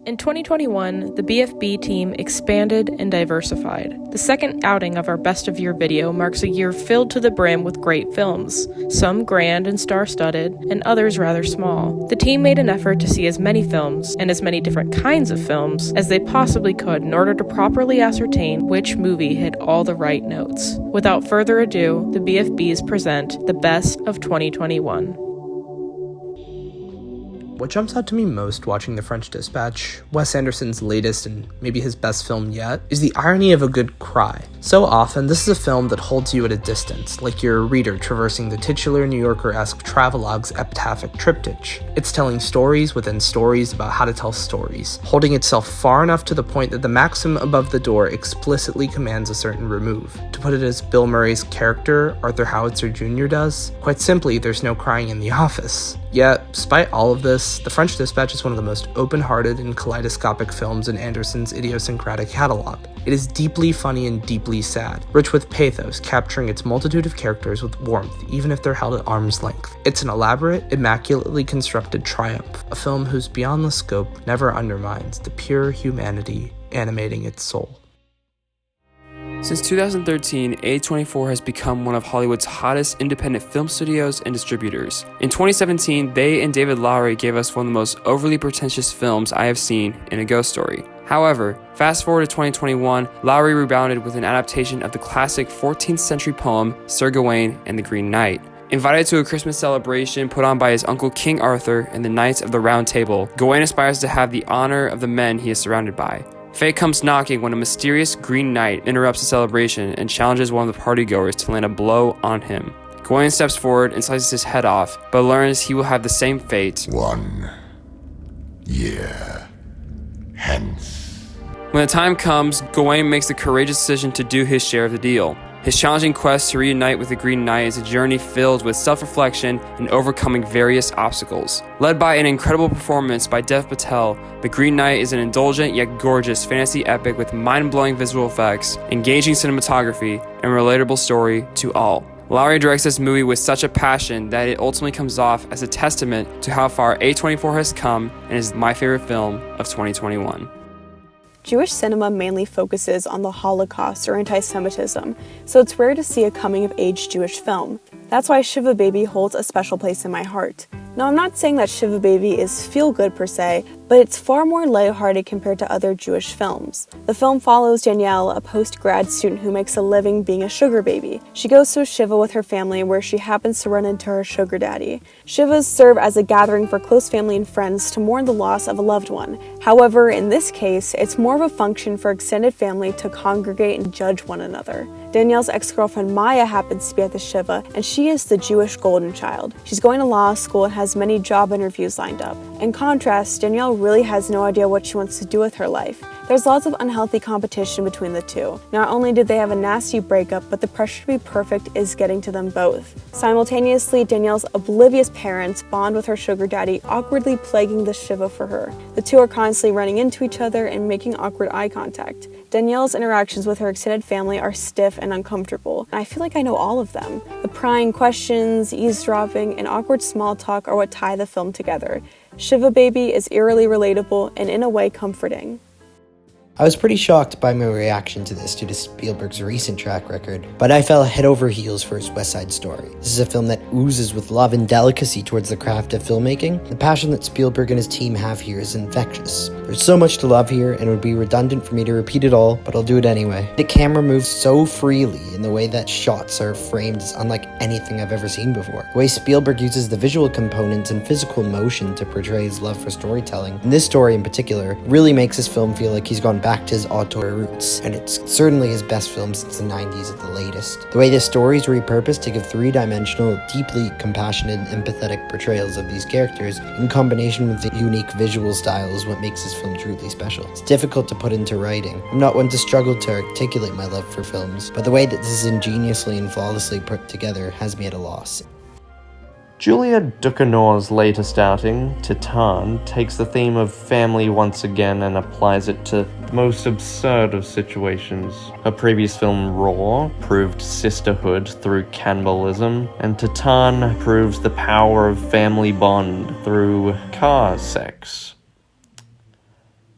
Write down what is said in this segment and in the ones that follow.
In 2021, the BFB team expanded and diversified. The second outing of our Best of Year video marks a year filled to the brim with great films, some grand and star-studded, and others rather small. The team made an effort to see as many films, and as many different kinds of films, as they possibly could in order to properly ascertain which movie hit all the right notes. Without further ado, the BFBs present the Best of 2021. What jumps out to me most watching The French Dispatch, Wes Anderson's latest and maybe his best film yet, is the irony of a good cry. So often, this is a film that holds you at a distance, like you're a reader traversing the titular New Yorker-esque travelogue's epitaphic triptych. It's telling stories within stories about how to tell stories, holding itself far enough to the point that the maxim above the door explicitly commands a certain remove. To put it as Bill Murray's character, Arthur Howitzer Jr. does, quite simply, there's no crying in the office. Yet, despite all of this, The French Dispatch is one of the most open-hearted and kaleidoscopic films in Anderson's idiosyncratic catalog. It is deeply funny and deeply sad, rich with pathos, capturing its multitude of characters with warmth, even if they're held at arm's length. It's an elaborate, immaculately constructed triumph, a film whose beyond the scope never undermines the pure humanity animating its soul. Since 2013, A24 has become one of Hollywood's hottest independent film studios and distributors. In 2017, they and David Lowery gave us one of the most overly pretentious films I have seen in a ghost story. However, fast forward to 2021, Lowery rebounded with an adaptation of the classic 14th century poem Sir Gawain and the Green Knight. Invited to a Christmas celebration put on by his uncle King Arthur and the Knights of the Round Table, Gawain aspires to have the honor of the men he is surrounded by. Fate comes knocking when a mysterious Green Knight interrupts the celebration and challenges one of the partygoers to land a blow on him. Gawain steps forward and slices his head off, but learns he will have the same fate 1 year hence. When the time comes, Gawain makes the courageous decision to do his share of the deal. His challenging quest to reunite with the Green Knight is a journey filled with self-reflection and overcoming various obstacles. Led by an incredible performance by Dev Patel, The Green Knight is an indulgent yet gorgeous fantasy epic with mind-blowing visual effects, engaging cinematography, and relatable story to all. Lowery directs this movie with such a passion that it ultimately comes off as a testament to how far A24 has come and is my favorite film of 2021. Jewish cinema mainly focuses on the Holocaust or anti-Semitism, so it's rare to see a coming-of-age Jewish film. That's why Shiva Baby holds a special place in my heart. Now, I'm not saying that Shiva Baby is feel-good per se, but it's far more lighthearted compared to other Jewish films. The film follows Danielle, a post-grad student who makes a living being a sugar baby. She goes to Shiva with her family where she happens to run into her sugar daddy. Shivas serve as a gathering for close family and friends to mourn the loss of a loved one. However, in this case, it's more of a function for extended family to congregate and judge one another. Danielle's ex-girlfriend Maya happens to be at the Shiva, and she is the Jewish golden child. She's going to law school and has many job interviews lined up. In contrast, Danielle really has no idea what she wants to do with her life. There's lots of unhealthy competition between the two. Not only did they have a nasty breakup, but the pressure to be perfect is getting to them both. Simultaneously, Danielle's oblivious parents bond with her sugar daddy, awkwardly plaguing the Shiva for her. The two are constantly running into each other and making awkward eye contact. Danielle's interactions with her extended family are stiff and uncomfortable, and I feel like I know all of them. The prying questions, eavesdropping, and awkward small talk are what tie the film together. Shiva Baby is eerily relatable and in a way comforting. I was pretty shocked by my reaction to this due to Spielberg's recent track record, but I fell head over heels for his West Side Story. This is a film that oozes with love and delicacy towards the craft of filmmaking. The passion that Spielberg and his team have here is infectious. There's so much to love here, and it would be redundant for me to repeat it all, but I'll do it anyway. The camera moves so freely, and the way that shots are framed is unlike anything I've ever seen before. The way Spielberg uses the visual components and physical motion to portray his love for storytelling, and this story in particular, really makes this film feel like he's gone back to his auteur roots, and it's certainly his best film since the 90s at the latest. The way this story is repurposed to give three-dimensional, deeply compassionate and empathetic portrayals of these characters, in combination with the unique visual style, is what makes this film truly special. It's difficult to put into writing. I'm not one to struggle to articulate my love for films, but the way that this is ingeniously and flawlessly put together has me at a loss. Julia Ducournau's latest outing, Titan, takes the theme of family once again and applies it to the most absurd of situations. Her previous film, Raw, proved sisterhood through cannibalism, and Titan proves the power of family bond through car sex.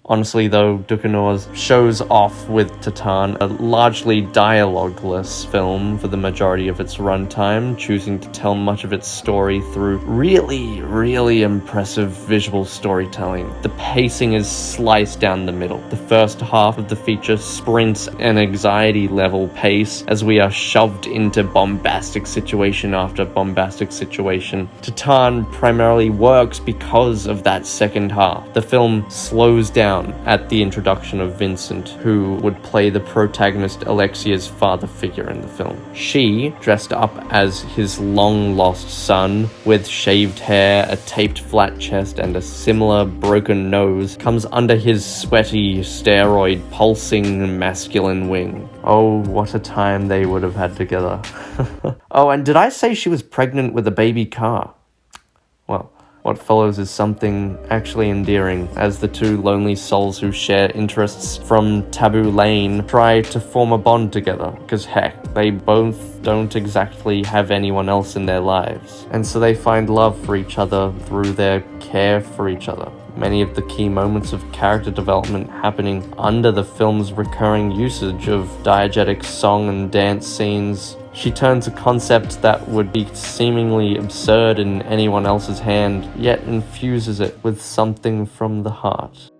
Honestly though, Ducournau's shows off with Titan, a largely dialogueless film for the majority of its runtime, choosing to tell much of its story through really impressive visual storytelling. The pacing is sliced down the middle. The first half of the feature sprints an anxiety level pace as we are shoved into bombastic situation after bombastic situation. Titan primarily works because of that second half. The film slows down at the introduction of Vincent, who would play the protagonist Alexia's father figure in the film. She, dressed up as his long-lost son, with shaved hair, a taped flat chest, and a similar broken nose, comes under his sweaty, steroid, pulsing, masculine wing. Oh, what a time they would have had together. Oh, and did I say she was pregnant with a baby car? Well, what follows is something actually endearing, as the two lonely souls who share interests from Taboo Lane try to form a bond together, because heck, they both don't exactly have anyone else in their lives. And so they find love for each other through their care for each other. Many of the key moments of character development happening under the film's recurring usage of diegetic song and dance scenes. She turns a concept that would be seemingly absurd in anyone else's hand, yet infuses it with something from the heart.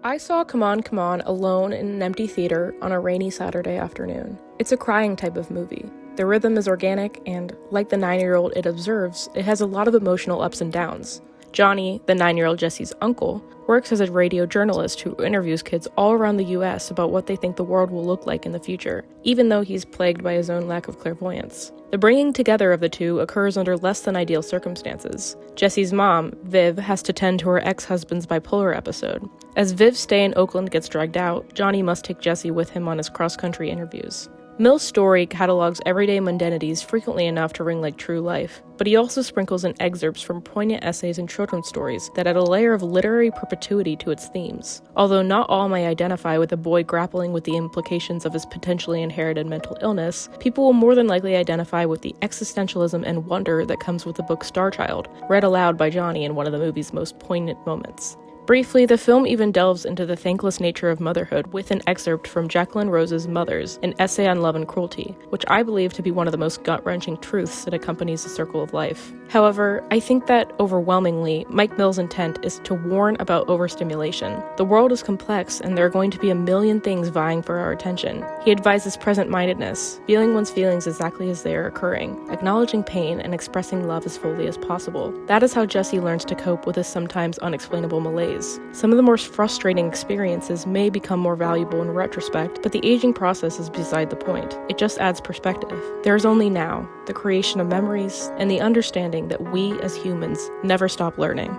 I saw Come On, Come On alone in an empty theater on a rainy Saturday afternoon. It's a crying type of movie. The rhythm is organic, and like the 9-year-old it observes, it has a lot of emotional ups and downs. Johnny, the 9-year-old Jesse's uncle, works as a radio journalist who interviews kids all around the US about what they think the world will look like in the future, even though he's plagued by his own lack of clairvoyance. The bringing together of the two occurs under less than ideal circumstances. Jesse's mom, Viv, has to tend to her ex-husband's bipolar episode. As Viv's stay in Oakland gets dragged out, Johnny must take Jesse with him on his cross-country interviews. Mill's story catalogs everyday mundanities frequently enough to ring like true life, but he also sprinkles in excerpts from poignant essays and children's stories that add a layer of literary perpetuity to its themes. Although not all may identify with a boy grappling with the implications of his potentially inherited mental illness, people will more than likely identify with the existentialism and wonder that comes with the book Star Child, read aloud by Johnny in one of the movie's most poignant moments. Briefly, the film even delves into the thankless nature of motherhood with an excerpt from Jacqueline Rose's Mothers, an essay on love and cruelty, which I believe to be one of the most gut-wrenching truths that accompanies the circle of life. However, I think that, overwhelmingly, Mike Mill's intent is to warn about overstimulation. The world is complex, and there are going to be a million things vying for our attention. He advises present-mindedness, feeling one's feelings exactly as they are occurring, acknowledging pain, and expressing love as fully as possible. That is how Jesse learns to cope with his sometimes unexplainable malaise. Some of the most frustrating experiences may become more valuable in retrospect, but the aging process is beside the point. It just adds perspective. There is only now, the creation of memories, and the understanding that we as humans never stop learning.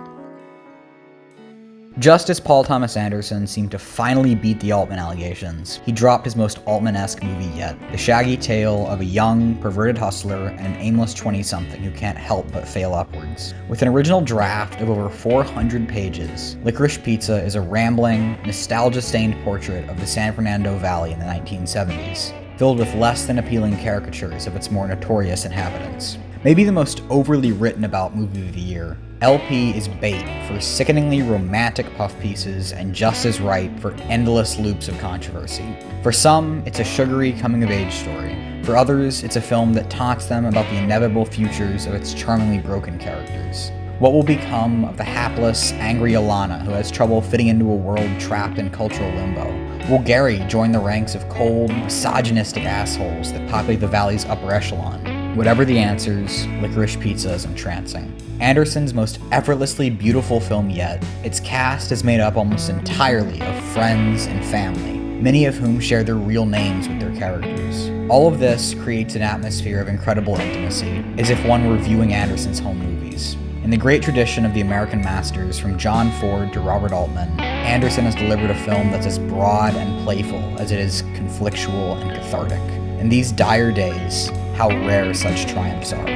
Just as Paul Thomas Anderson seemed to finally beat the Altman allegations, he dropped his most Altman-esque movie yet, the shaggy tale of a young, perverted hustler and an aimless 20-something who can't help but fail upwards. With an original draft of over 400 pages, Licorice Pizza is a rambling, nostalgia-stained portrait of the San Fernando Valley in the 1970s, filled with less than appealing caricatures of its more notorious inhabitants. Maybe the most overly written about movie of the year, LP is bait for sickeningly romantic puff pieces and just as ripe for endless loops of controversy. For some, it's a sugary coming-of-age story. For others, it's a film that taunts them about the inevitable futures of its charmingly broken characters. What will become of the hapless, angry Alana who has trouble fitting into a world trapped in cultural limbo? Will Gary join the ranks of cold, misogynistic assholes that populate the valley's upper echelon? Whatever the answers, Licorice Pizza is entrancing. Anderson's most effortlessly beautiful film yet, its cast is made up almost entirely of friends and family, many of whom share their real names with their characters. All of this creates an atmosphere of incredible intimacy, as if one were viewing Anderson's home movies. In the great tradition of the American masters, from John Ford to Robert Altman, Anderson has delivered a film that's as broad and playful as it is conflictual and cathartic. In these dire days, how rare such triumphs are.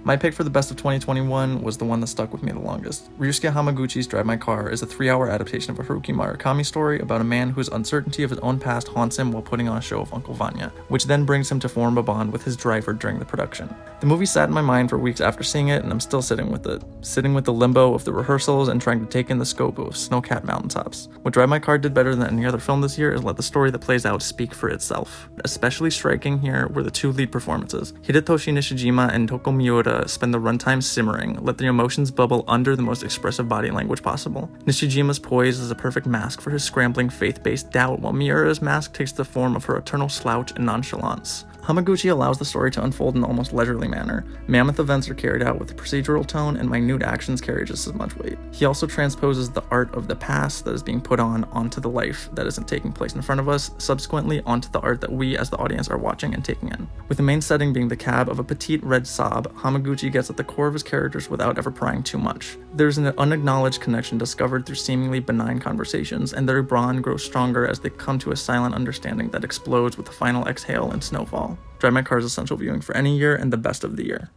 My pick for the best of 2021 was the one that stuck with me the longest. Ryusuke Hamaguchi's Drive My Car is a 3-hour adaptation of a Haruki Murakami story about a man whose uncertainty of his own past haunts him while putting on a show of Uncle Vanya, which then brings him to form a bond with his driver during the production. The movie sat in my mind for weeks after seeing it, and I'm still sitting with it. Sitting with the limbo of the rehearsals and trying to take in the scope of snow-capped mountaintops. What Drive My Car did better than any other film this year is let the story that plays out speak for itself. Especially striking here were the two lead performances. Hidetoshi Nishijima and Toko Miura spend the runtime simmering, let the emotions bubble under the most expressive body language possible. Nishijima's poise is a perfect mask for his scrambling faith-based doubt, while Miura's mask takes the form of her eternal slouch and nonchalance. Hamaguchi allows the story to unfold in an almost leisurely manner. Mammoth events are carried out with a procedural tone, and minute actions carry just as much weight. He also transposes the art of the past that is being put onto the life that isn't taking place in front of us, subsequently onto the art that we as the audience are watching and taking in. With the main setting being the cab of a petite red Saab, Hamaguchi gets at the core of his characters without ever prying too much. There's an unacknowledged connection discovered through seemingly benign conversations, and their bond grows stronger as they come to a silent understanding that explodes with the final exhale and snowfall. Drive My Car is essential viewing for any year and the best of the year.